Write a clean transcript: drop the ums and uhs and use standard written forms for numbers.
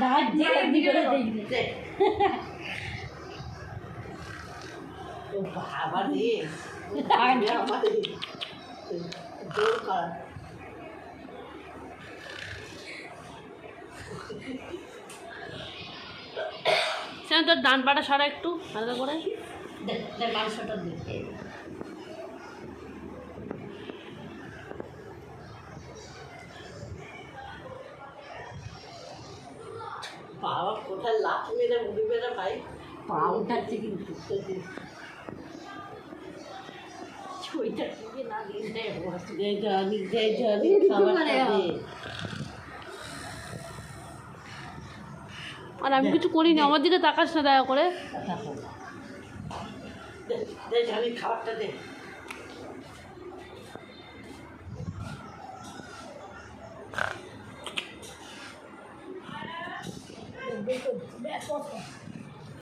দাঁত দিয়ে ভিডিওটা দেখবে। ও বাবা রে, দাঁত জোর কর। তোর ডান পাটা সরা একটু হালকা করে। মাংসটা দিতে বাবা কোথায় লাফ মেরে উঠবে না ভাই। পা উঠাচ্ছে কিন্তু ছইটা থেকে না দিলে জানি খাবার খাবে। আর আমি কিছু করিনি, আমার দিকে তাকাস না দয়া করে। দে জানি খাবারটা দে। ব্যাস